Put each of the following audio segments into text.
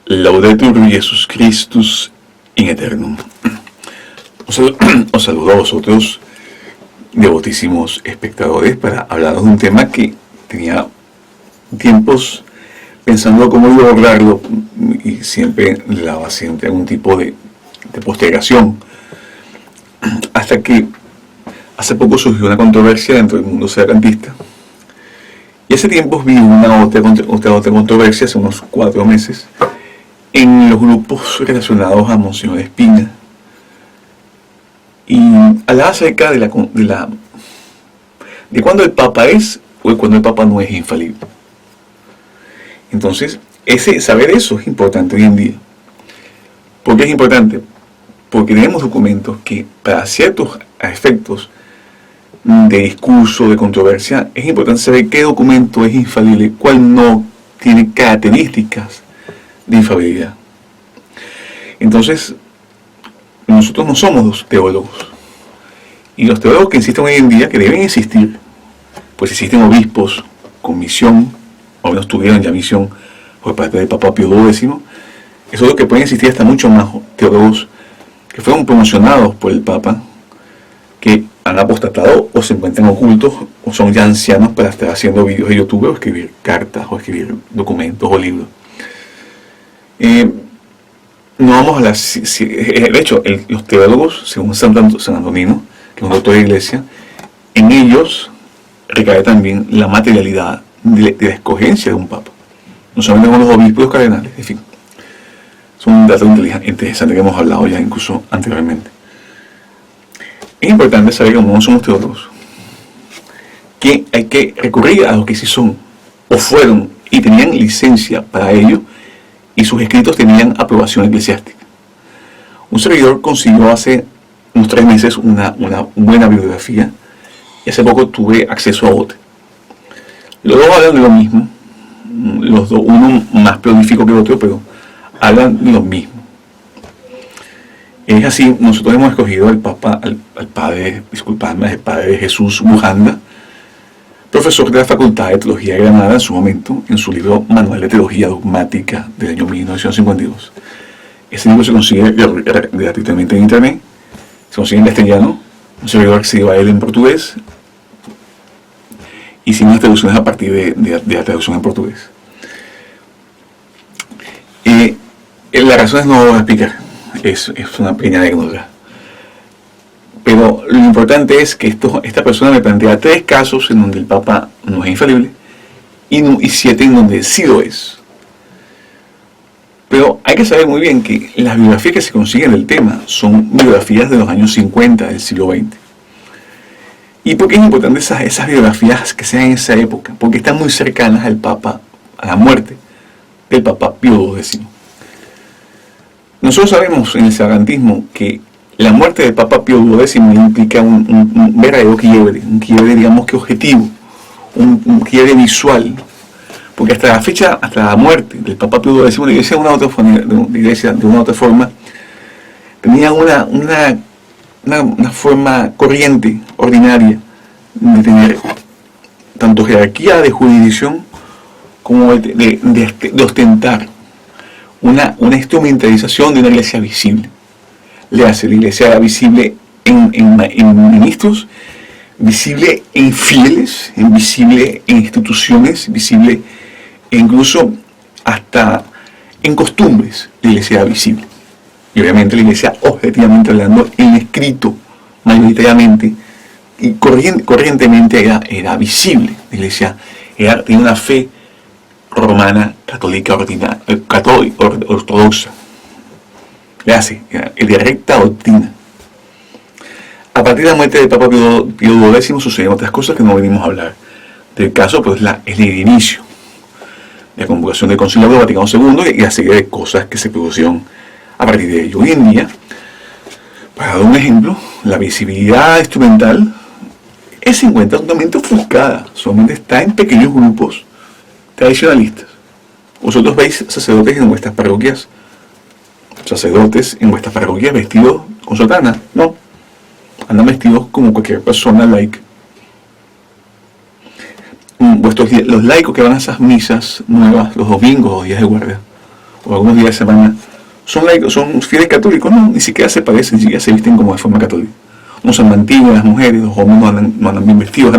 Laudetur Jesus Christus in Eternum. Os saludo a vosotros, devotísimos espectadores, para hablaros de un tema que tenía tiempos pensando cómo iba a abordarlo y siempre le daba algún tipo de postergación, hasta que hace poco surgió una controversia dentro del mundo separratista. Y hace tiempos vi una otra controversia, hace unos 4 meses, en los grupos relacionados a Monseñor Espina, y hablaba acerca de cuándo el Papa es o de cuándo el Papa no es infalible. Entonces, saber eso es importante hoy en día. ¿Por qué es importante? Porque tenemos documentos que para ciertos efectos de discurso, de controversia, es importante saber qué documento es infalible, cuál no tiene características de infalibilidad. Entonces, nosotros no somos los teólogos. Y los teólogos que existen hoy en día, que deben existir, pues existen obispos con misión, o menos tuvieron ya misión por parte del Papa Pío XII. Eso es lo que pueden existir hasta mucho más teólogos que fueron promocionados por el Papa, que han apostatado o se encuentran ocultos o son ya ancianos para estar haciendo vídeos de YouTube o escribir cartas o escribir documentos o libros. No vamos a hablar, de hecho, los teólogos, según San Antonino, que es un doctor de la Iglesia, en ellos recae también la materialidad de la escogencia de un Papa. No solamente con los obispos y los cardenales, en fin. Es un dato interesante que hemos hablado ya incluso anteriormente. Es importante saber, como no somos teólogos, que hay que recurrir a los que sí son, o fueron, y tenían licencia para ello, y sus escritos tenían aprobación eclesiástica. Un servidor consiguió hace unos 3 meses una buena bibliografía, y hace poco tuve acceso a otra. Los dos hablan de lo mismo, uno más prolífico que el otro, pero hablan de lo mismo. Es así, nosotros hemos escogido al padre Jesús Bujanda, profesor de la Facultad de Teología de Granada en su momento, en su libro Manual de Teología Dogmática del año 1952. Este libro se consigue gratuitamente en internet, se consigue en castellano, un servidor accedió a él en portugués, hicimos las traducciones a partir de la traducción en portugués. Las razones no lo voy a explicar, es una pequeña anécdota. Pero lo importante es que esta persona me plantea 3 casos en donde el Papa no es infalible y 7 en donde sí lo es. Pero hay que saber muy bien que las biografías que se consiguen del tema son biografías de los años 50 del siglo XX. ¿Y por qué es importante esas biografías que sean en esa época? Porque están muy cercanas al Papa, a la muerte del Papa Pío XII. Nosotros sabemos en el separantismo que la muerte del Papa Pío XII implica un verdadero quiebre, un quiebre, digamos que objetivo, un quiebre visual, porque hasta la fecha, hasta la muerte del Papa Pío XII, la Iglesia de una otra forma tenía una forma corriente, ordinaria, de tener tanto jerarquía de jurisdicción como de ostentar una instrumentalización de una iglesia visible. Le hace la iglesia visible en ministros, visible en fieles, visible en instituciones, visible e incluso hasta en costumbres, la iglesia era visible. Y obviamente la iglesia, objetivamente hablando, en escrito, mayoritariamente y corrientemente era visible. La iglesia tenía una fe romana, católica, ortodoxa. Le hace de recta doctrina. A partir de la muerte del Papa Pío X suceden otras cosas que no venimos a hablar. Del caso, pues, es el inicio de la convocación del Concilio Vaticano II y la serie de cosas que se produjeron a partir de ello. Hoy en día, para dar un ejemplo, la visibilidad instrumental se encuentra totalmente ofuscada, solamente está en pequeños grupos tradicionalistas. Vosotros veis sacerdotes en vuestras parroquias vestidos con sotana, no, andan vestidos como cualquier persona laica. Los laicos que van a esas misas nuevas los domingos o días de guardia, o algunos días de semana, son laicos, son fieles católicos, no, ni siquiera se parecen, ni siquiera se visten como de forma católica. No se mantienen las mujeres, los hombres no andan bien vestidos,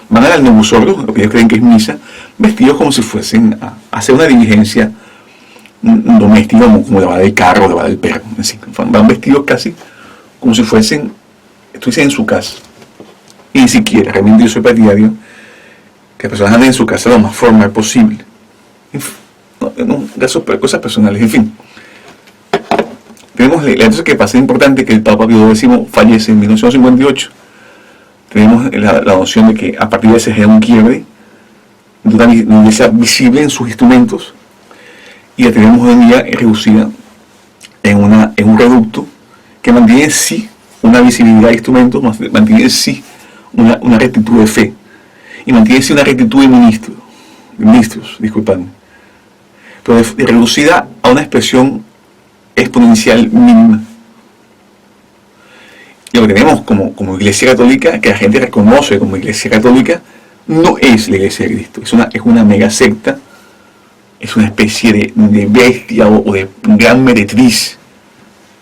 van al nebusordo, lo que ellos creen que es misa, vestidos como si fuesen a hacer una diligencia doméstica, como lavar el carro, lavar el perro, así, van vestidos casi como si estuviesen en su casa. Y ni siquiera, realmente yo soy partidario que las personas anden en su casa lo más formal posible. Cosas personales, en fin. Tenemos la entonces que pasa importante que el Papa Pío X fallece en 1958. Tenemos la noción de que a partir de ese genera un quiebre de una iglesia visible en sus instrumentos, y la tenemos hoy en día reducida en un reducto que mantiene en sí una visibilidad de instrumentos, mantiene en sí una rectitud de fe, y mantiene en sí una rectitud de ministros, disculpadme, pero reducida a una expresión exponencial mínima. Y lo que tenemos como Iglesia Católica, que la gente reconoce como Iglesia Católica, no es la Iglesia de Cristo, es una mega secta, es una especie de bestia o de gran meretriz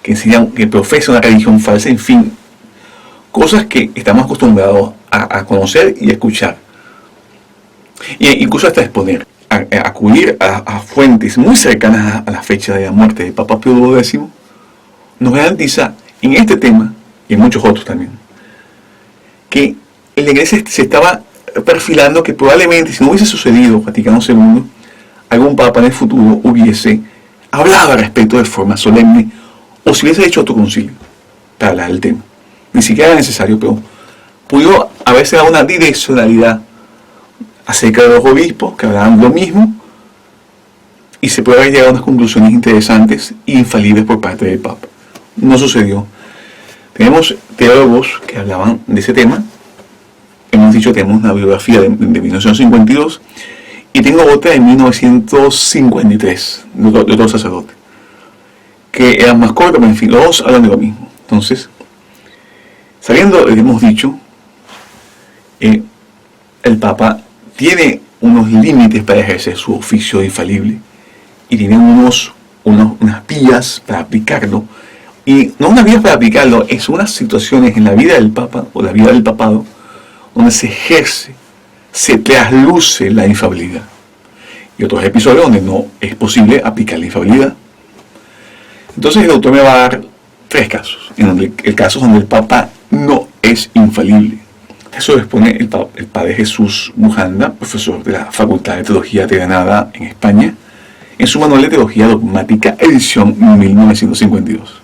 que enseña, que profesa una religión falsa, en fin, cosas que estamos acostumbrados a conocer y a escuchar, e incluso hasta exponer, acudir a fuentes muy cercanas a la fecha de la muerte del Papa Pío X, nos garantiza en este tema y en muchos otros también, que en la Iglesia se estaba perfilando que probablemente, si no hubiese sucedido Vaticano II, algún Papa en el futuro hubiese hablado al respecto de forma solemne, o si hubiese hecho otro concilio para hablar del tema. Ni siquiera era necesario, pero pudo haberse dado una direccionalidad acerca de los obispos que hablaban lo mismo, y se puede haber llegado a unas conclusiones interesantes e infalibles por parte del Papa. No sucedió. Tenemos teólogos que hablaban de ese tema. Hemos dicho que tenemos una biografía de 1952 y tengo otra de 1953 de otro sacerdote, que eran más cortos, pero en fin, los dos hablan de lo mismo. Entonces, sabiendo lo que hemos dicho, el Papa tiene unos límites para ejercer su oficio infalible y tiene unas vías para aplicarlo, y no unas vías para aplicarlo, es unas situaciones en la vida del Papa o la vida del papado donde se ejerce, se trasluce la infalibilidad, y otros episodios donde no es posible aplicar la infalibilidad. Entonces el autor me va a dar 3 casos, en donde el caso donde el Papa no es infalible. Eso lo expone el padre Jesús Bujanda, profesor de la Facultad de Teología de Granada, en España, en su manual de Teología Dogmática, edición 1952.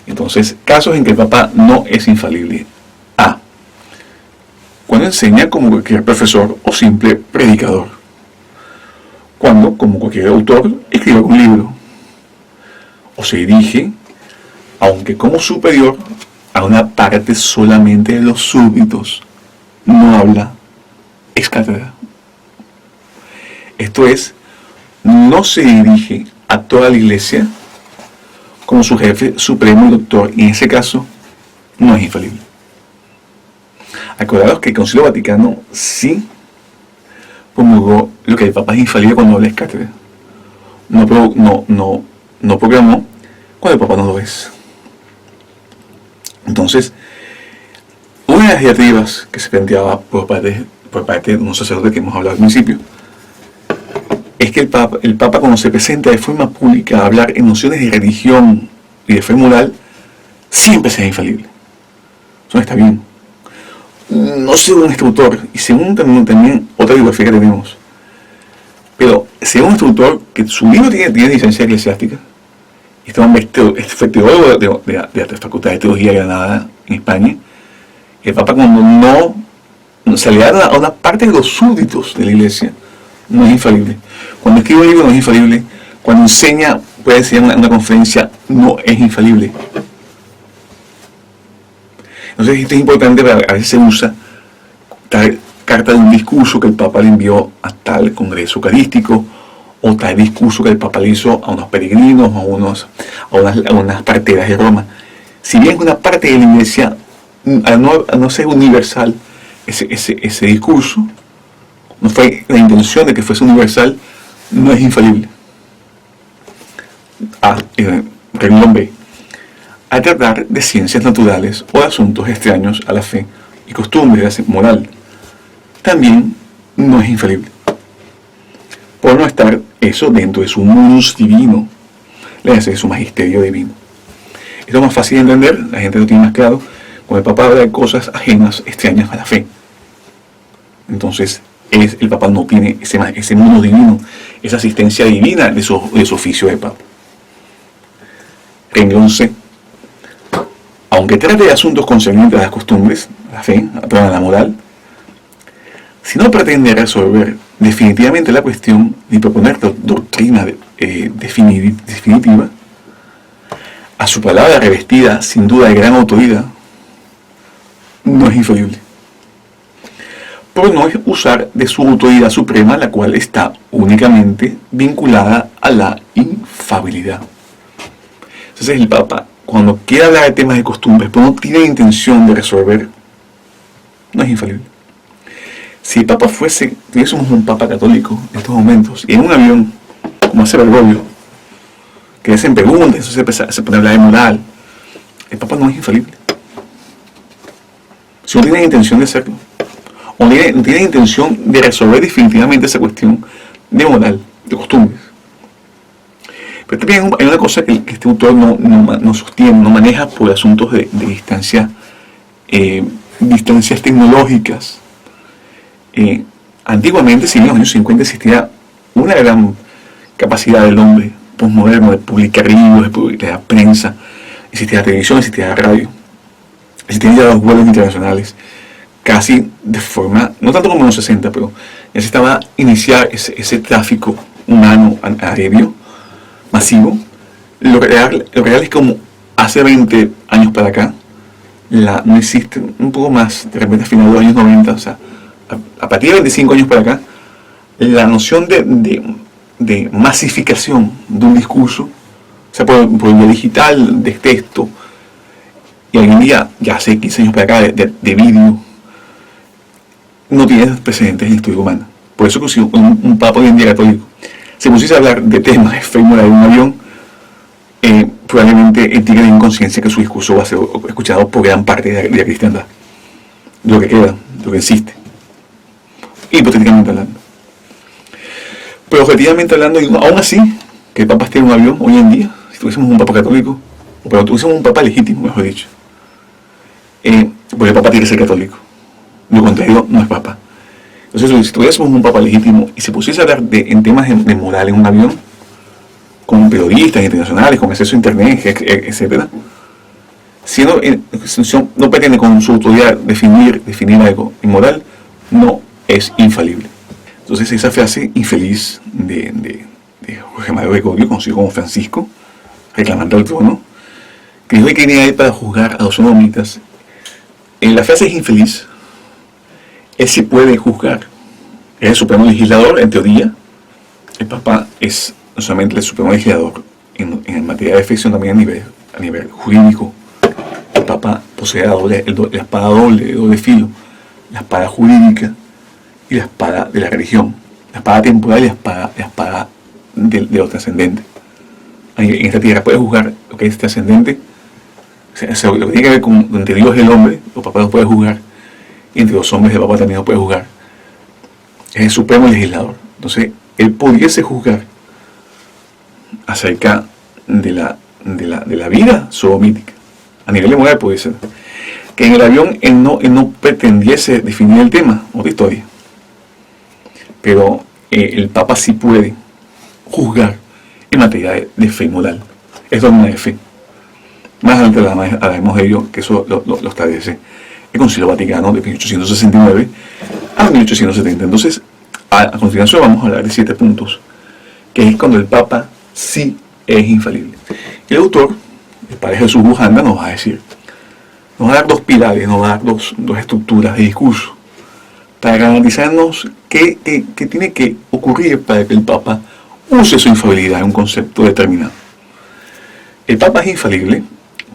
Entonces, casos en que el Papa no es infalible. A. Cuando enseña como cualquier profesor o simple predicador. Cuando, como cualquier autor, escribe un libro. O se dirige, aunque como superior, a una parte solamente de los súbditos. No habla ex cátedra. Esto es, no se dirige a toda la Iglesia como su jefe supremo y doctor, y en ese caso no es infalible. Acordaos que el Concilio Vaticano sí promulgó lo que el Papa es infalible cuando habla ex cátedra. No proclamó cuando el Papa no lo es. Entonces, una de las diatribas que se planteaba por parte de un sacerdote que hemos hablado al principio, es que el Papa cuando se presenta de forma pública a hablar en nociones de religión y de fe moral, siempre será infalible. Eso no está bien. No según este autor, y según también otra bibliografía que tenemos, pero según este autor, que su libro tiene licencia eclesiástica, y este hombre fue teólogo de la Facultad de Teología de Granada, en España, el Papa cuando no se le da a una parte de los súbditos de la Iglesia, no es infalible. Cuando escribe un libro no es infalible. Cuando enseña, puede enseñar en una conferencia, no es infalible. Entonces esto es importante, pero a veces se usa tal carta de un discurso que el Papa le envió a tal congreso eucarístico, o tal discurso que el Papa le hizo a unos peregrinos, a unas parteras de Roma. Si bien es una parte de la Iglesia, al no ser universal ese discurso, no fue la intención de que fuese universal, no es infalible. renglón B, a tratar de ciencias naturales o de asuntos extraños a la fe y costumbres moral, también no es infalible, por no estar eso dentro de su munus divino, de su magisterio divino. Esto es más fácil de entender, la gente lo tiene más claro, cuando el Papa habla de cosas ajenas, extrañas a la fe. Entonces, el Papa no tiene ese mundo divino, esa asistencia divina de su oficio de Papa. Renglón C. Aunque trate de asuntos concernientes a las costumbres, a la fe, a la moral, si no pretende resolver definitivamente la cuestión ni proponer doctrina definitiva, a su palabra revestida sin duda de gran autoridad, no es infalible, por no usar de su autoridad suprema, la cual está únicamente vinculada a la infalibilidad. Entonces el Papa, cuando quiere hablar de temas de costumbres, pero no tiene intención de resolver, no es infalible. Si el Papa tuviésemos un Papa católico en estos momentos, y en un avión, como hace Bergoglio, que hacen preguntas, eso se pone a hablar de moral, el Papa no es infalible. Si no tiene intención de hacerlo, o no tiene intención de resolver definitivamente esa cuestión de moral, de costumbres. Pero también hay una cosa que este autor no sostiene, no maneja por asuntos de distancias tecnológicas. Antiguamente, si en los años 50 existía una gran capacidad del hombre postmoderno de publicar libros, de publicar prensa, existía la televisión, existía la radio, existían ya los vuelos internacionales, casi de forma, no tanto como en los 60, pero necesitaba iniciar ese tráfico humano aéreo masivo. Lo real es que como hace 20 años para acá, no existe, un poco más, de repente a finales de los años 90, o sea, a partir de 25 años para acá, la noción de masificación de un discurso, o sea, por vía digital, de texto, y hoy en día, ya hace 15 años para acá, de vídeo, no tiene precedentes en la historia humana. Por eso que si un Papa hoy en día católico se pusiese a hablar de temas de fe moral en un avión, probablemente él tiene en conciencia que su discurso va a ser escuchado por gran parte de la cristiandad, de lo que queda, de lo que existe, hipotéticamente hablando. Pero objetivamente hablando, aún así, que el Papa esté en un avión hoy en día, si tuviésemos un Papa católico, o pero tuviésemos un Papa legítimo, mejor dicho, porque el Papa tiene que ser católico, lo contrario no es Papa. Entonces, si tuviésemos un Papa legítimo y se pusiese a hablar en temas de moral en un avión, con periodistas internacionales, con acceso a internet, etc., si no pretende con su autoridad definir algo inmoral, no es infalible. Entonces esa frase infeliz de Jorge Mario Bergoglio, conocido como Francisco, reclamando el trono, que dijo que venía a él para juzgar a los sodomitas, la frase es infeliz. Él sí puede juzgar, es el supremo legislador en teoría. El Papa es no solamente el supremo legislador en materia de fe, sino también a nivel jurídico. El Papa posee la espada doble filo, la espada jurídica y la espada de la religión, la espada temporal y la espada de lo trascendente. En esta tierra puede juzgar lo que es trascendente, o sea, lo que tiene que ver con entre Dios y el hombre, los papas lo puede juzgar, y entre los hombres el Papa también lo puede juzgar. Es el supremo legislador. Entonces, él pudiese juzgar acerca de la vida sodomítica. A nivel de moral puede ser. Que en el avión él no pretendiese definir el tema, otra historia. Pero el Papa sí puede juzgar en materia de fe moral. Es dogma de fe. Más adelante hablaremos de ello, que eso lo establece el Concilio Vaticano de 1869 a 1870. Entonces, a continuación vamos a hablar de 7 puntos, que es cuando el Papa sí es infalible. El autor, el Padre Jesús Bujanda, nos va a decir, nos va a dar 2 pilares, nos va a dar dos estructuras de discurso, para garantizarnos qué tiene que ocurrir para que el Papa use su infalibilidad en un concepto determinado. El Papa es infalible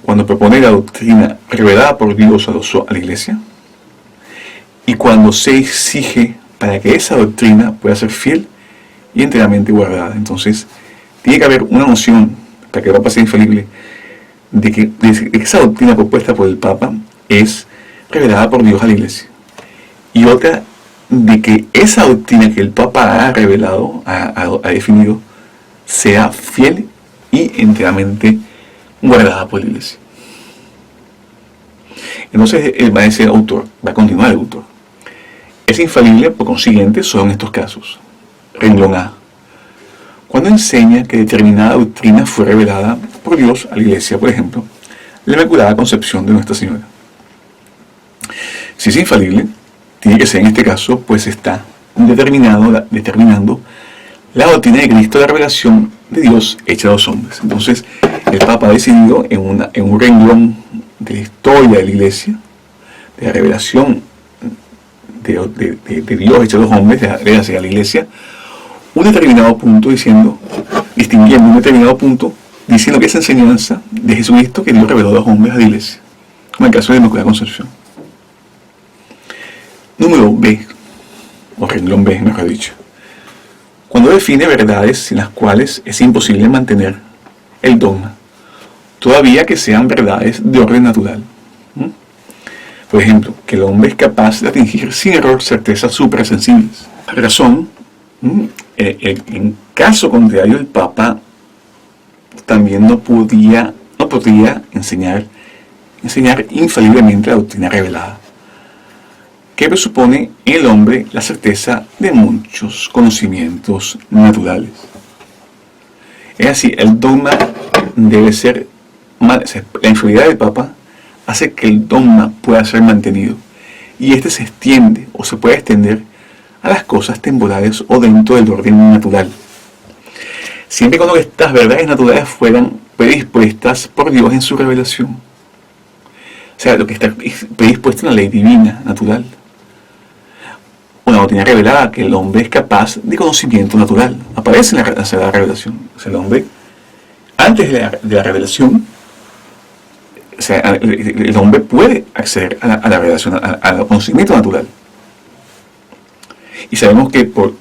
cuando propone la doctrina revelada por Dios a la Iglesia y cuando se exige para que esa doctrina pueda ser fiel y enteramente guardada. Entonces, tiene que haber una noción para que el Papa sea infalible, de que esa doctrina propuesta por el Papa es revelada por Dios a la Iglesia. Y otra, de que esa doctrina que el Papa ha revelado, ha definido, sea fiel y enteramente guardada por la Iglesia. Entonces va a decir el autor, va a continuar el autor. Es infalible, por consiguiente, son estos casos. Renglón A. Cuando enseña que determinada doctrina fue revelada por Dios a la Iglesia, por ejemplo, la Inmaculada Concepción de Nuestra Señora. Si es infalible, tiene que ser en este caso, pues está determinando la doctrina de Cristo, la revelación de Dios hecha a los hombres. Entonces, el Papa ha decidido en un renglón de la historia de la Iglesia, de la revelación de Dios hecho a los hombres, hacia la Iglesia, un determinado punto distinguiendo un determinado punto, diciendo que esa enseñanza de Jesucristo que Dios reveló a los hombres a la Iglesia, como en el caso de la Inmaculada Concepción. Número B, o renglón B, mejor dicho. Cuando define verdades sin las cuales es imposible mantener el dogma, todavía que sean verdades de orden natural. Por ejemplo, que el hombre es capaz de atingir sin error certezas suprasensibles. Razón, en caso contrario, el Papa también no podría enseñar infaliblemente la doctrina revelada, que presupone en el hombre la certeza de muchos conocimientos naturales. Es así, el dogma debe ser, la infalibilidad del Papa hace que el dogma pueda ser mantenido, y este se extiende o se puede extender a las cosas temporales o dentro del orden natural, siempre cuando estas verdades naturales fueran predispuestas por Dios en su revelación. O sea, lo que está predispuesto en la ley divina, natural. Una doctrina revelada que el hombre es capaz de conocimiento natural. Aparece en la Sagrada Revelación. O sea, el hombre, antes de la revelación, o sea, el hombre puede acceder a la revelación, al conocimiento natural. Y sabemos que por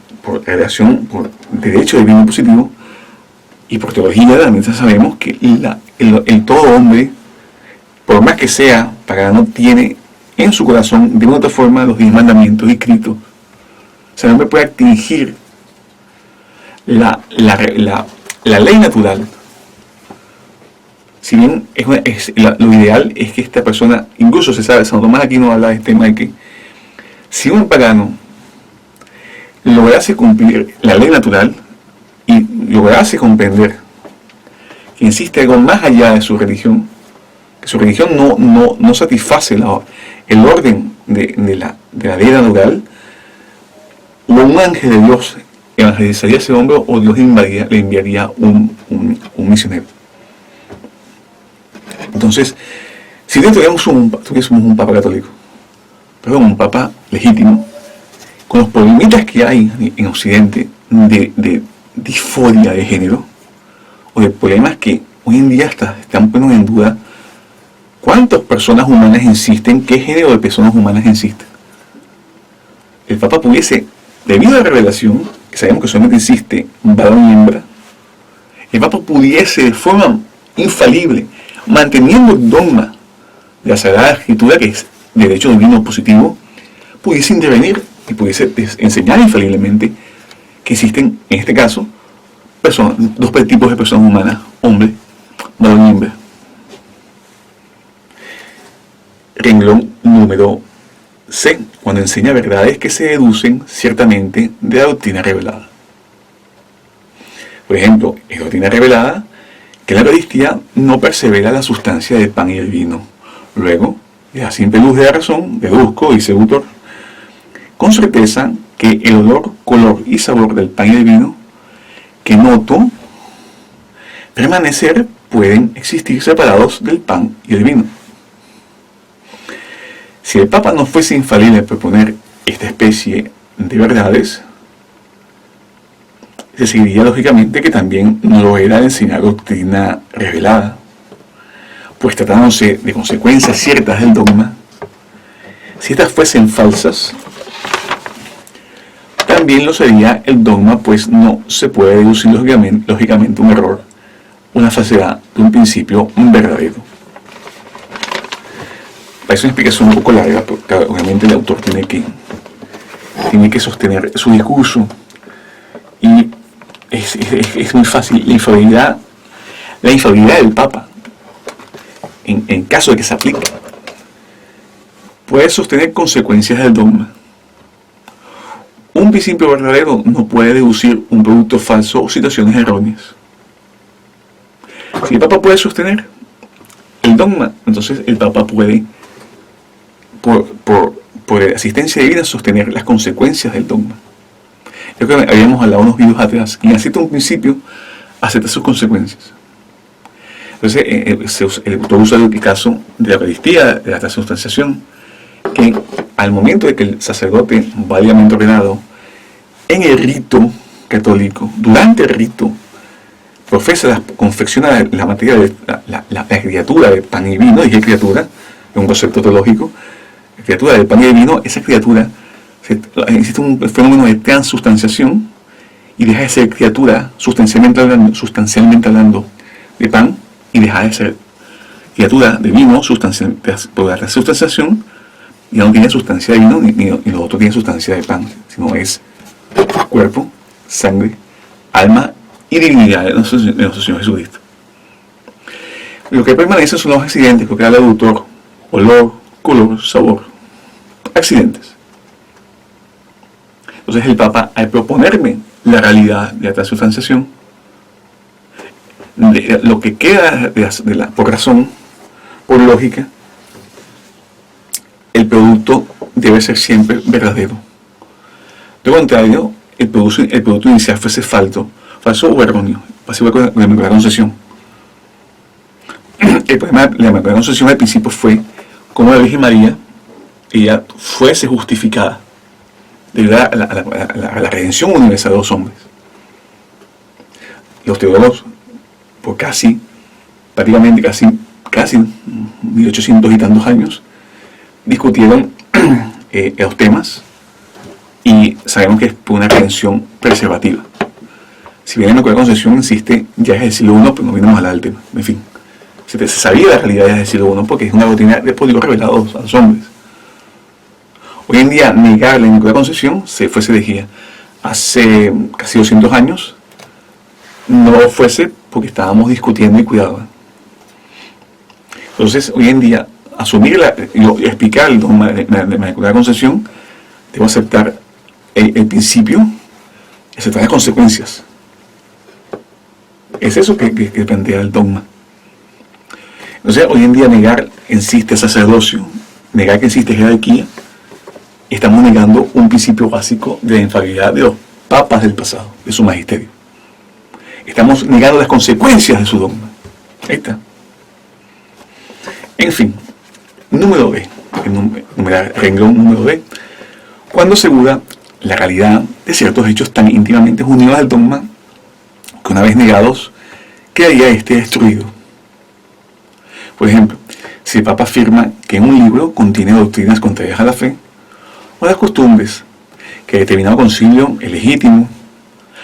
revelación, por derecho divino positivo, y por teología también sabemos que el todo hombre, por más que sea pagano, tiene en su corazón de una u otra forma los 10 mandamientos escritos. O sea, el hombre puede atingir la ley natural. Si bien lo ideal es que esta persona, incluso se sabe, Santo Tomás aquí nos habla de este tema de que si un pagano lograse cumplir la ley natural y lograse comprender que existe algo más allá de su religión, que su religión no satisface el orden de la ley natural, o un ángel de Dios evangelizaría a ese hombre, o Dios le enviaría un misionero. Entonces, si tuviésemos un papa católico, perdón, un papa legítimo, con los problemitas que hay en Occidente de disforia de género, o de problemas que hoy en día están poniendo en duda cuántas personas humanas existen, qué género de personas humanas existen. El Papa pudiese, debido a la revelación, que sabemos que solamente existe varón y hembra, el Papa pudiese de forma infalible, manteniendo el dogma de la Sagrada Escritura, que es derecho divino positivo, pudiese intervenir y pudiese enseñar infaliblemente que existen, en este caso, dos tipos de personas humanas, hombre, varón y hembra. Renglón número C, cuando enseña verdades que se deducen ciertamente de la doctrina revelada. Por ejemplo, es doctrina revelada que la Eucaristía no persevera la sustancia del pan y el vino. Luego, de la simple luz de la razón, deduzco, dice el autor, con certeza que el olor, color y sabor del pan y del vino que noto permanecer pueden existir separados del pan y el vino. Si el Papa no fuese infalible a proponer esta especie de verdades, se seguiría lógicamente que también no lo era de enseñar doctrina revelada, pues tratándose de consecuencias ciertas del dogma, si estas fuesen falsas, también lo sería el dogma, pues no se puede deducir lógicamente un error una falsedad de un principio verdadero. Es una explicación un poco larga, porque obviamente el autor tiene que sostener su discurso, y es muy fácil. La infalibilidad del Papa, en caso de que se aplique, puede sostener consecuencias del dogma. Un principio verdadero no puede deducir un producto falso o situaciones erróneas. Si el Papa puede sostener el dogma, entonces el Papa puede, por asistencia divina, sostener las consecuencias del dogma. Yo creo que habíamos hablado unos videos atrás. Quien acepta un principio, acepta sus consecuencias. Entonces, el autor usa el caso de la Eucaristía, de la transubstanciación, que al momento de que el sacerdote válidamente ordenado en el rito católico, durante el rito, profesa, confecciona la materia de la criatura de pan y vino, dije criatura, es un concepto teológico, la criatura de pan y vino, esa criatura, existe un fenómeno de transubstanciación y deja de ser criatura sustancialmente hablando de pan, y deja de ser criatura de vino por la transubstanciación. Ya no tiene sustancia de vino, ni lo otro tiene sustancia de pan, sino es cuerpo, sangre, alma y divinidad de nuestro Señor Jesucristo. Lo que permanece son los accidentes, lo que habla el autor: olor, color, sabor, accidentes. Entonces el Papa, al proponerme la realidad de la transubstanciación, lo que queda por razón, por lógica, el producto debe ser siempre verdadero. De lo contrario, el producto inicial fuese falso o erróneo. Así fue con la Inmaculada Concepción. El problema de la Inmaculada Concepción al principio fue cómo la Virgen María, ella fuese justificada debido a la redención universal de los hombres. Los teólogos, por casi 1800 y tantos años, discutieron los temas, y sabemos que es por una redención preservativa. Si bien la Inmaculada Concepción insiste ya desde el siglo I, pero no venimos a hablar del tema. En fin, se sabía la realidad desde el siglo I, porque es una doctrina de por Dios revelada a los hombres. Hoy en día, negar la Inmaculada Concepción fuese herejía. Hace casi 200 años no fuese, porque estábamos discutiendo y cuidado. Entonces, hoy en día, asumir y explicar el dogma de la Inmaculada Concepción, debo aceptar el principio, aceptar las consecuencias. Es eso que plantea el dogma. Entonces, hoy en día, negar que existe sacerdocio, negar que existe jerarquía, estamos negando un principio básico de la infalibilidad de los papas del pasado, de su magisterio. Estamos negando las consecuencias de su dogma. Ahí está. En fin, número B, renglón número B, cuando asegura la realidad de ciertos hechos tan íntimamente unidos al dogma que, una vez negados, quedaría destruido. Por ejemplo, si el Papa afirma que en un libro contiene doctrinas contrarias a la fe o las costumbres, que determinado concilio es legítimo,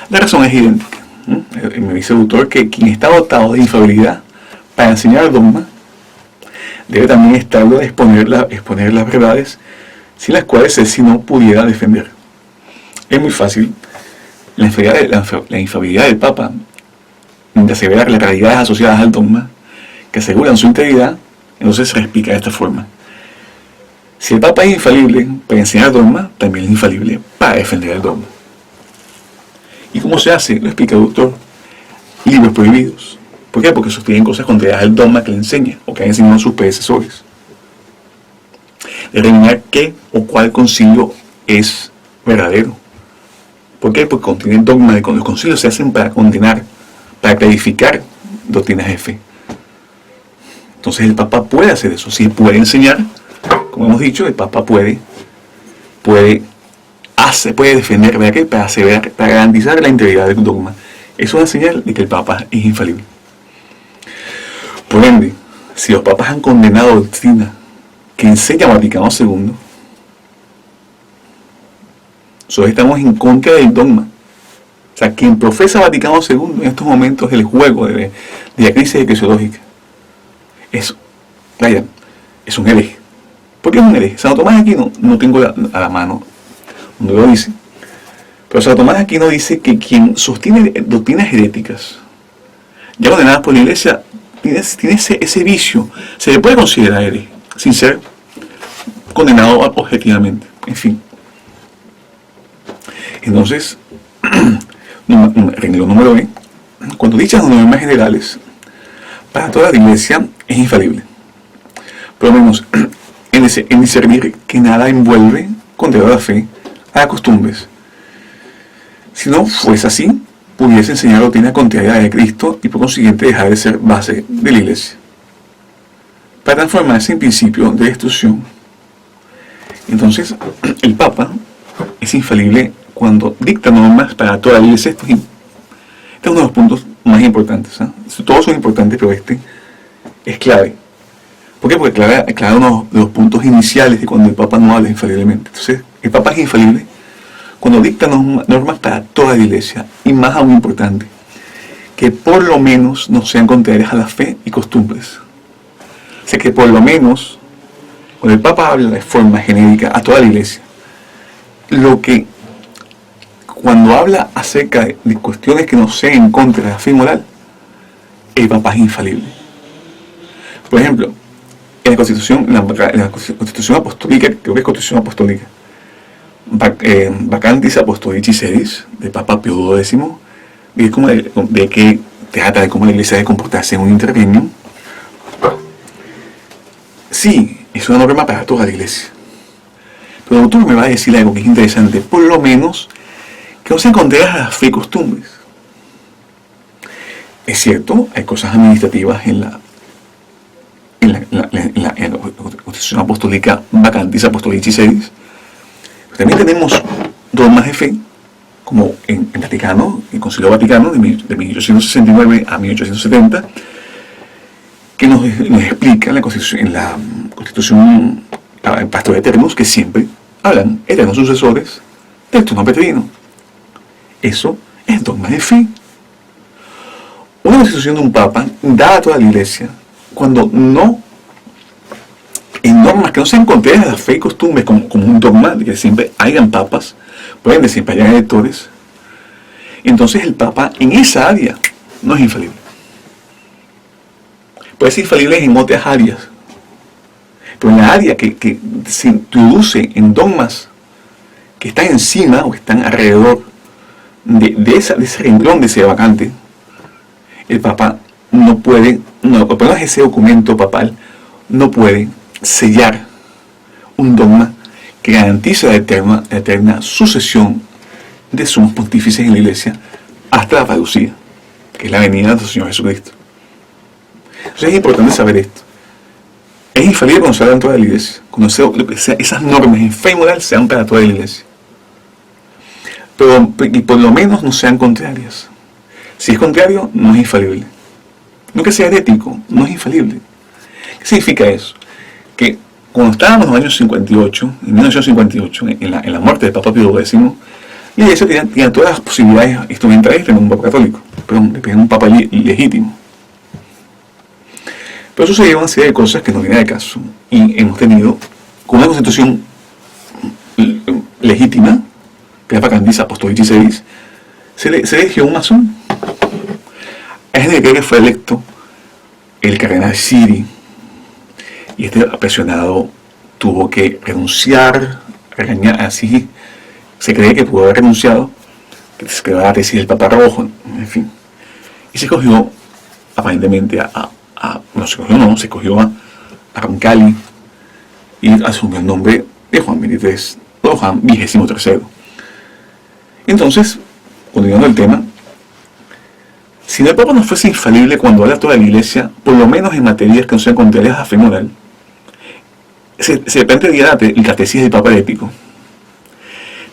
la razón es idéntica. Me dice el autor que quien está dotado de infalibilidad para enseñar el dogma debe también estarlo de exponer las verdades sin las cuales él si no pudiera defender. Es muy fácil. La infalibilidad del Papa de aseverar las realidades asociadas al dogma que aseguran su integridad, entonces se explica de esta forma: si el Papa es infalible para enseñar el dogma, también es infalible para defender el dogma. ¿Y cómo se hace? Lo explica el autor: libros prohibidos. ¿Por qué? Porque sostienen cosas contrarias al dogma que le enseña o que han enseñado sus predecesores. Determinar qué o cuál concilio es verdadero. ¿Por qué? Porque contiene el dogma de que los concilios se hacen para condenar, para clarificar doctrinas de fe. Entonces el Papa puede hacer eso. Si puede enseñar, como hemos dicho, el Papa puede defender, ¿verdad? Para garantizar la integridad del dogma. Es una señal de que el Papa es infalible. Por ende, si los papas han condenado doctrina que enseña Vaticano II, nosotros estamos en contra del dogma. O sea, quien profesa Vaticano II en estos momentos el juego de la crisis eclesiológica es un hereje. ¿Por qué es un hereje? Santo Tomás de Aquino, no tengo a la mano donde lo dice, pero Santo Tomás de Aquino dice que quien sostiene doctrinas heréticas ya condenadas por la Iglesia tiene ese vicio, se le puede considerar hereje sin ser condenado objetivamente. En fin. Entonces, renglón número B, cuando dichas normas generales para toda la Iglesia es infalible, por lo menos en discernir que nada envuelve contrario a la fe, a las costumbres. Si no fuese así, pudiese enseñar doctrina contraria a la de Cristo y por consiguiente dejar de ser base de la Iglesia, para transformarse en principio de destrucción. Entonces, el Papa es infalible cuando dicta normas para toda la Iglesia. Este es uno de los puntos más importantes. Todos son importantes, pero este es clave. ¿Por qué? Porque aclara uno de los puntos iniciales de cuando el Papa no habla infaliblemente. Entonces, el Papa es infalible cuando dicta normas para toda la Iglesia, y más aún importante, que por lo menos no sean contrarias a la fe y costumbres. O sea, que por lo menos, cuando el Papa habla de forma genérica a toda la Iglesia, cuando habla acerca de cuestiones que no sean en contra de la fe moral, el Papa es infalible. Por ejemplo, en la Constitución Apostólica, creo que es Constitución Apostólica, Vacantis Apostolici Sedis, de Papa Pío XII, de que trata de cómo la Iglesia debe comportarse en un intervenio. Sí, es una norma para toda la Iglesia. Pero el autor me va a decir algo que es interesante, por lo menos que no se contrarias a la fe y costumbres. Es cierto, hay cosas administrativas en la Constitución Apostólica Vacantis Apostolici Sedis. También tenemos dogmas de fe, como en Vaticano, el Concilio Vaticano de 1869 a 1870, que nos explica en la Constitución Pastor Eternos, que siempre hablan eternos sucesores del trono petrino. Eso es dogma de fe. Una constitución de un papa da a toda la Iglesia cuando no, en normas que no sean contrarias a la fe y costumbres, como un dogma de que siempre hayan papas, pueden decir siempre hayan electores. Entonces el papa en esa área no es infalible. Puede ser infalible en otras áreas, pero en la área que se introduce en dogmas que están encima o que están alrededor de ese renglón, de ese vacante, el Papa no puede, por lo menos ese documento papal, no puede sellar un dogma que garantiza la eterna sucesión de sumos pontífices en la Iglesia hasta la parucía, que es la venida de nuestro Señor Jesucristo. Entonces es importante saber esto. Es infalible cuando se habla en toda la Iglesia, cuando esas normas en fe y moral sean para toda la Iglesia. Y por lo menos no sean contrarias. Si es contrario, no es infalible. No que sea herético, no es infalible. ¿Qué significa eso? Que cuando estábamos en los años 58, en 1958, en la muerte del Papa Pío X, la Iglesia tenía todas las posibilidades instrumentales de tener un Papa católico, pero un Papa legítimo. Pero sucedieron una serie de cosas que no vienen al caso. Y hemos tenido, con una constitución legítima, que es Vacantis Apostolici Sedis, se eligió un masón. Es en el que fue electo el cardenal Siri, y este apasionado tuvo que renunciar, así se cree que pudo haber renunciado, que se quedó la tesis del Papa Rojo, en fin. Y se escogió aparentemente se escogió a Roncalli y asumió el nombre de Juan XXIII, o Juan XXIII. Entonces, continuando el tema, si el Papa no fuese infalible cuando habla toda la Iglesia, por lo menos en materias que no sean contrarias a la fe moral, se plantearía el catecismo del Papa herético.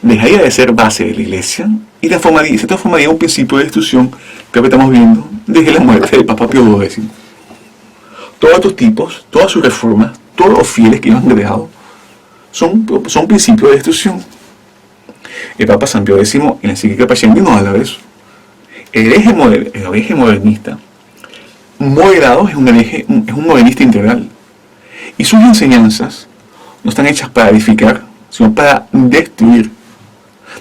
Dejaría de ser base de la Iglesia y se transformaría en un principio de destrucción que estamos viendo desde la muerte del Papa Pío X. Todos estos tipos, todas sus reformas, todos los fieles que ellos han creado, son principios de destrucción. El Papa San Pío X en la encíclica Pascendi nos habla de eso. el eje modernista moderado es un modernista integral. Y sus enseñanzas no están hechas para edificar, sino para destruir.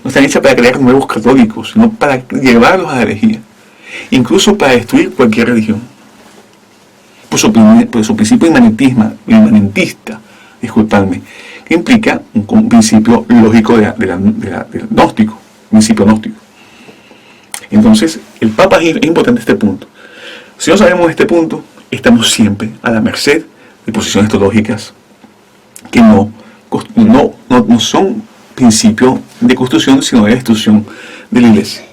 No están hechas para crear nuevos católicos, sino para llevarlos a la herejía. Incluso para destruir cualquier religión. Por su principio inmanentista, disculpadme, que implica un principio lógico del gnóstico, principio gnóstico. Entonces, el Papa es importante este punto. Si no sabemos este punto, estamos siempre a la merced de posiciones teológicas que no son principios de construcción, sino de destrucción de la Iglesia.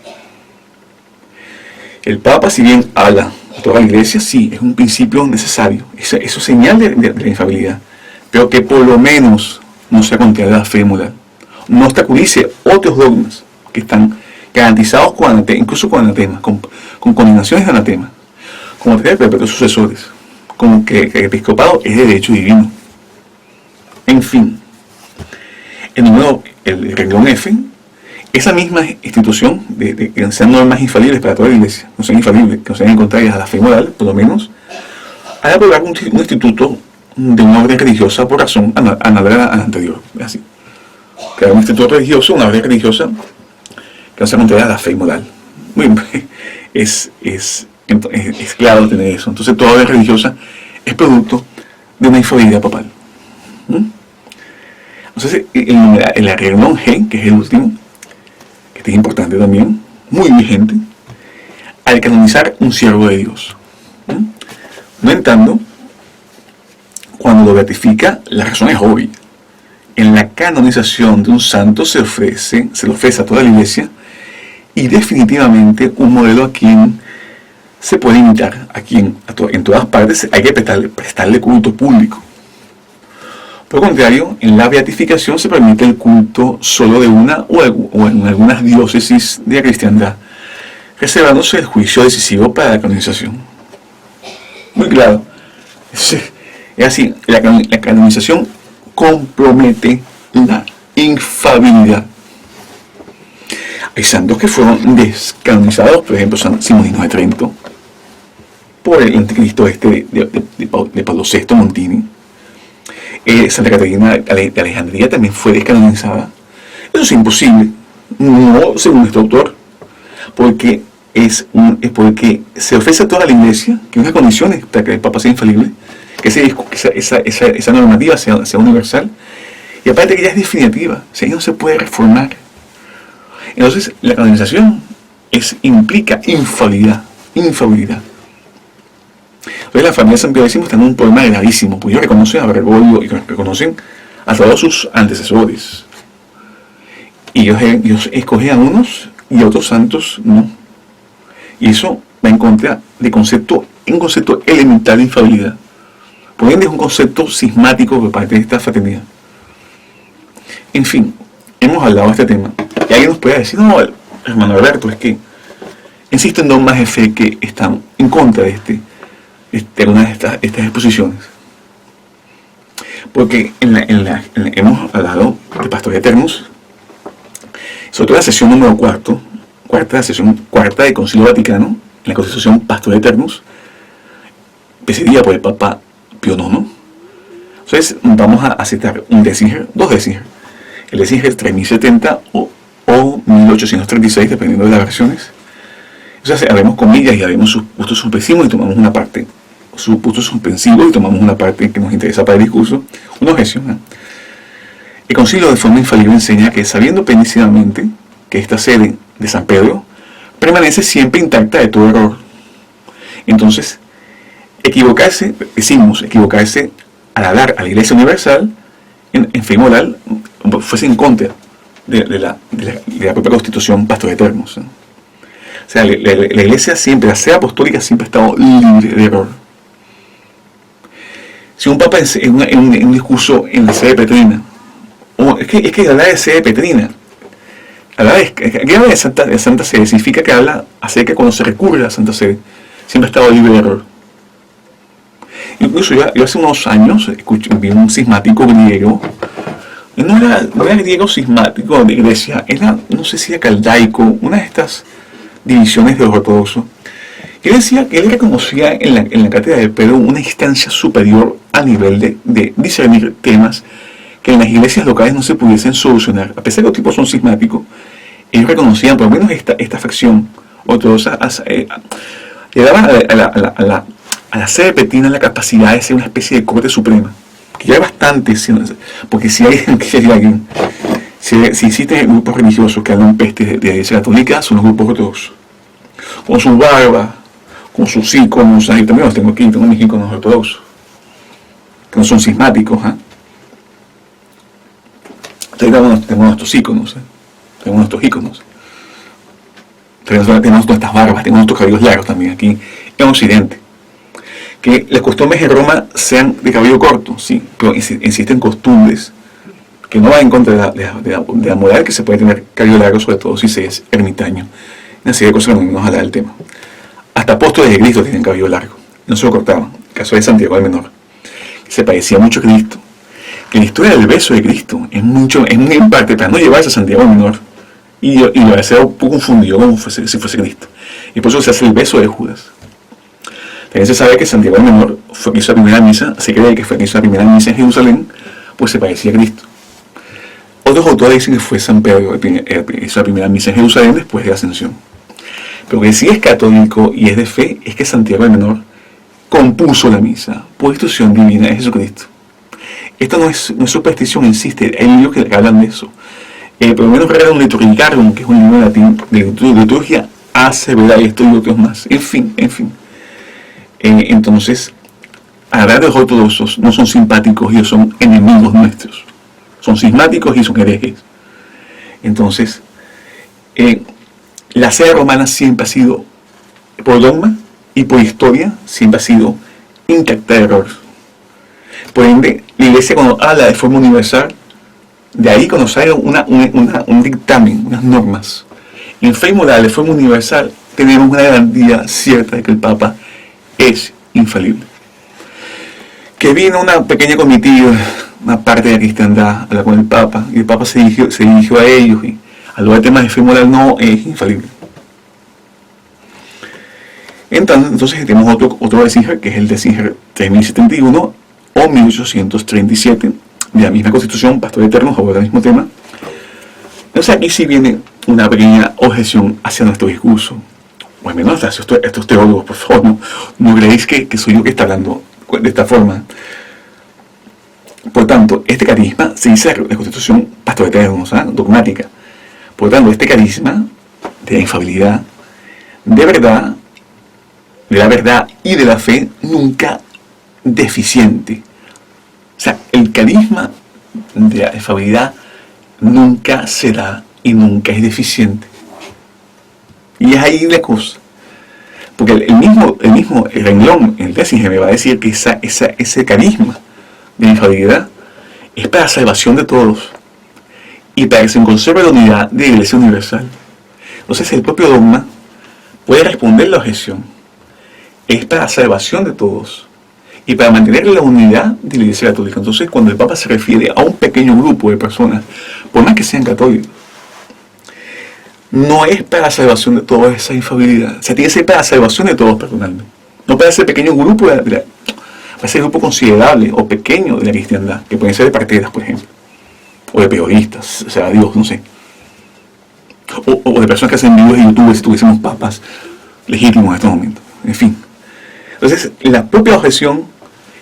El Papa, si bien habla a toda la Iglesia, sí, es un principio necesario. Eso es señal de la infalibilidad. Pero que por lo menos no sea contraria a la fe moral. No obstaculice otros dogmas que están garantizados incluso con anatema, con condenaciones de anatema, como tener perpetuos sucesores, como que el episcopado es de derecho divino. En fin, el renglón F, esa misma institución de que sean normas infalibles para toda la Iglesia, no sean infalibles, que no sean contrarias a la fe moral, por lo menos, ha de aprobar un instituto de una orden religiosa por razón análoga a la anterior. Es así. Crear un instituto religioso, una orden religiosa que no sea contraria a la fe moral. Muy bien, es claro tener eso. Entonces, toda orden religiosa es producto de una infalibilidad papal. Entonces, el renglón G, que es el último, que es importante también, muy vigente, al canonizar un siervo de Dios. No entrando, cuando lo beatifica, la razón es obvia. En la canonización de un santo se le ofrece a toda la Iglesia, y definitivamente un modelo a quien se puede imitar, en todas partes hay que prestarle culto público. Por el contrario, en la beatificación se permite el culto solo de una o en algunas diócesis de la cristiandad, reservándose el juicio decisivo para la canonización. Muy claro. Es así, la canonización compromete la infalibilidad. Hay santos que fueron descanonizados, por ejemplo, San Simonino de Trento, por el anticristo de Pablo VI Montini. Santa Catarina de Alejandría también fue descanonizada. Eso es imposible, no según este autor, porque porque se ofrece a toda la Iglesia que unas condiciones para que el Papa sea infalible, que esa normativa sea universal, y aparte que ya es definitiva, o sea, no se puede reformar. Entonces, la canonización implica infalibilidad. Entonces, la familia de San Pío X está en un problema gravísimo, porque ellos reconocen a Bergoglio y reconocen a todos sus antecesores. Y ellos escogen a unos y a otros santos no. Y eso va en contra de un concepto elemental de infalibilidad. Por ende, es un concepto cismático por parte de esta fraternidad. En fin, hemos hablado de este tema. Y alguien nos puede decir, no, hermano Alberto, es que existen dogmas de fe que están en contra de algunas de estas exposiciones. Porque hemos hablado de Pastor Eternus, sobre todo la sesión número cuarta del Concilio Vaticano, en la Constitución Pastor Eternus, presidida por el Papa Pío IX. Entonces, vamos a citar dos Désinger. El Désinger 3070 o 1836, dependiendo de las versiones. Entonces, haremos comillas y haremos sus puntos suspensivos y tomamos una parte. Sus puntos suspensivos y tomamos una parte que nos interesa para el discurso. Una objeción. El concilio de forma infalible enseña que, sabiendo pendecidamente que esta sede de San Pedro permanece siempre intacta de todo error. Entonces, equivocarse al hablar a la Iglesia Universal en fe moral fuese en contra de la propia Constitución Pastor Eternus. O sea, la Iglesia siempre, la sede apostólica siempre ha estado libre de error. Si un Papa en un discurso en la sede petrina, es que hablar de sede petrina, hablar de Santa Sede significa que habla acerca de cuando se recurre a la Santa Sede, siempre ha estado libre de error. Incluso yo hace unos años vi un cismático griego. No era griego cismático de Grecia, era, no sé si era caldaico, una de estas divisiones de los ortodoxos. Él decía que él reconocía en la cátedra de Pedro una instancia superior a nivel de discernir temas que en las iglesias locales no se pudiesen solucionar. A pesar de que los tipos son cismáticos, ellos reconocían, por lo menos esta facción ortodoxa, le daba a la sede petina la capacidad de ser una especie de corte suprema. Que ya hay bastante, porque si existen grupos religiosos que hablan peste de la iglesia católica, son los grupos ortodoxos. Con sus barbas, con sus íconos, ahí también los tengo aquí, tengo mis íconos ortodoxos, que no son cismáticos, tenemos nuestros íconos, tenemos nuestros íconos, tenemos nuestras barbas, tenemos nuestros cabellos largos también aquí en Occidente. Que las costumbres en Roma sean de cabello corto, sí, pero existen costumbres que no van en contra de la moral que se puede tener cabello largo, sobre todo si se es ermitaño. Una serie de cosas que no nos habla del tema. Hasta apóstoles de Cristo tienen cabello largo, no se lo cortaban. El caso de Santiago el Menor, que se parecía mucho a Cristo. Cristo era el beso de Cristo, es muy en parte para no llevarse a Santiago el Menor y lo hace un poco confundido como si fuese Cristo. Y por eso se hace el beso de Judas. También se sabe que Santiago el Menor fue que hizo la primera misa, se cree que fue que hizo la primera misa en Jerusalén, pues se parecía a Cristo. Otros autores dicen que fue San Pedro que hizo la primera misa en Jerusalén después de la Ascensión. Pero que sí es católico y es de fe, es que Santiago el Menor compuso la misa por instrucción divina de Jesucristo. Esto no es superstición, insiste, hay libros que hablan de eso. Por lo menos regalan un Liturgicarum, que es un libro latín de liturgia, asevera esto y otros más. En fin. Entonces, a la de los ortodoxos no son simpáticos, ellos son enemigos nuestros. Son cismáticos y son herejes. Entonces, la sede romana siempre ha sido, por dogma y por historia, siempre ha sido intacta de error. Por ende, la iglesia cuando habla de forma universal, de ahí cuando sale un dictamen, unas normas. En fe moral de forma universal, tenemos una garantía cierta de que el Papa es infalible. Que vino una pequeña comitiva, una parte de la cristiandad, a hablar con el Papa, y el Papa se dirigió a ellos, y al hablar de temas de fe moral no es infalible. Entonces tenemos otro Desinger, que es el Desinger 3071 o 1837, de la misma Constitución, Pastor Eterno, sobre el mismo tema. Entonces aquí sí viene una pequeña objeción hacia nuestro discurso. O al menos hacia estos teólogos, por favor, no creéis que soy yo que está hablando de esta forma. Por tanto, este carisma se dice la Constitución Pastor Eterno, dogmática. Por tanto, este carisma de la infalibilidad, de la verdad y de la fe, nunca deficiente. O sea, el carisma de la infalibilidad nunca será y nunca es deficiente. Y es ahí la cosa. Porque el mismo renglón, el Desinger, me va a decir que ese carisma de infalibilidad es para la salvación de todos y para que se conserve la unidad de la Iglesia Universal. Entonces el propio dogma puede responder la objeción. Es para la salvación de todos y para mantener la unidad de la Iglesia Católica. Entonces cuando el Papa se refiere a un pequeño grupo de personas, por más que sean católicos, no es para la salvación de toda esa infalibilidad. O sea, tiene que ser para la salvación de todos personalmente. No para ese pequeño grupo, para ese grupo considerable o pequeño de la cristiandad, que pueden ser de parteras, por ejemplo, o de periodistas, o sea, Dios, no sé. O de personas que hacen videos de YouTube si tuviésemos papas legítimos en estos momentos. En fin. Entonces, la propia objeción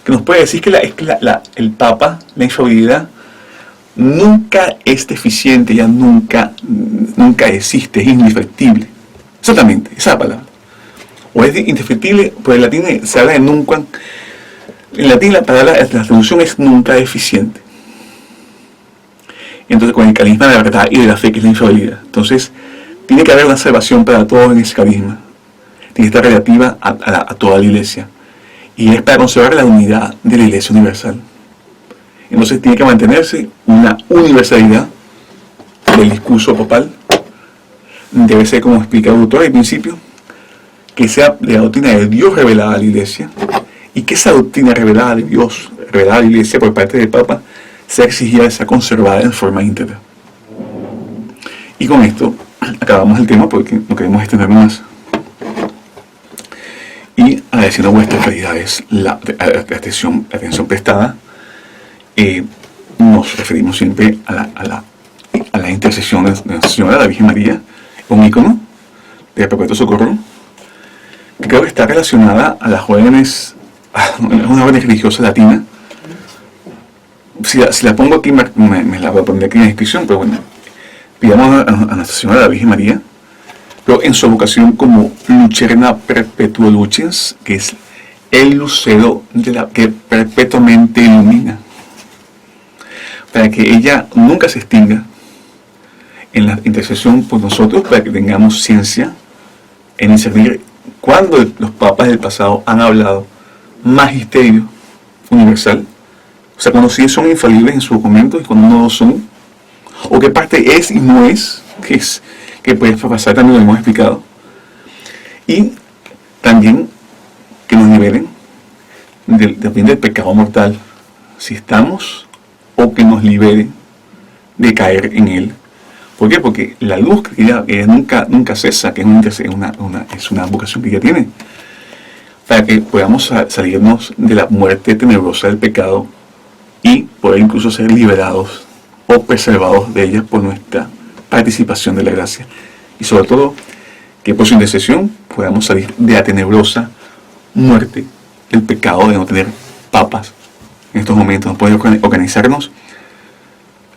que nos puede decir que el Papa, la infalibilidad, nunca es deficiente, ya nunca existe, es indefectible. Exactamente, esa es la palabra. O es indefectible, por el latín se habla de nunca. En latín la traducción es nunca deficiente. Entonces con el carisma de la verdad y de la fe, que es la infalibilidad. Entonces tiene que haber una salvación para todos en ese carisma. Tiene que estar relativa a toda la iglesia. Y es para conservar la unidad de la iglesia universal. Entonces tiene que mantenerse una universalidad del discurso papal. Debe ser, como explica el autor al principio, que sea de la doctrina de Dios revelada a la iglesia, y que esa doctrina revelada de Dios, revelada a la iglesia por parte del Papa, sea exigida, sea conservada en forma íntegra. Y con esto acabamos el tema porque no queremos extendernos más. Y agradeciendo vuestras calidades la atención prestada, nos referimos siempre a la intercesión de Nuestra Señora, la Virgen María, un ícono de perpetuo socorro, que creo que está relacionada a las jóvenes, una orden religiosa latina. Si la pongo aquí, me la voy a poner aquí en la descripción, pero bueno, pidamos a Nuestra Señora, la Virgen María, pero en su vocación como Lucerna Perpetua Lucis, que es el lucero que perpetuamente ilumina, para que ella nunca se extinga en la intercesión por nosotros, para que tengamos ciencia en discernir cuando los papas del pasado han hablado magisterio universal, o sea, cuando sí son infalibles en sus documentos y cuando no lo son, o qué parte es y no es, que puede pasar, también lo hemos explicado, y también que nos liberen del pecado mortal, si estamos, o que nos liberen de caer en él. ¿Por qué? Porque la luz que ella nunca cesa, que es una vocación que ella tiene, para que podamos salirnos de la muerte tenebrosa del pecado y poder incluso ser liberados o preservados de ella por nuestra participación de la gracia. Y sobre todo, que por su intercesión podamos salir de la tenebrosa muerte del pecado de no tener papas en estos momentos. Nos podemos organizarnos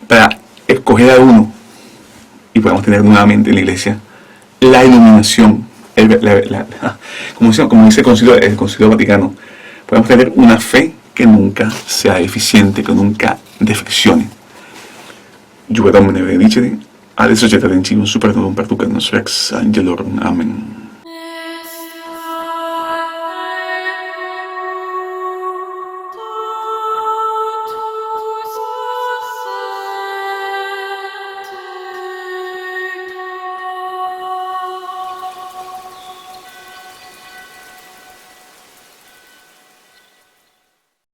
para escoger a uno y podemos tener nuevamente en la iglesia la iluminación, como dice el Concilio Vaticano, podemos tener una fe que nunca sea deficiente, que nunca defeccione. Jugador me benedicere, adesso c'è in cibo, super non per tu che non sex angelorum. Amen.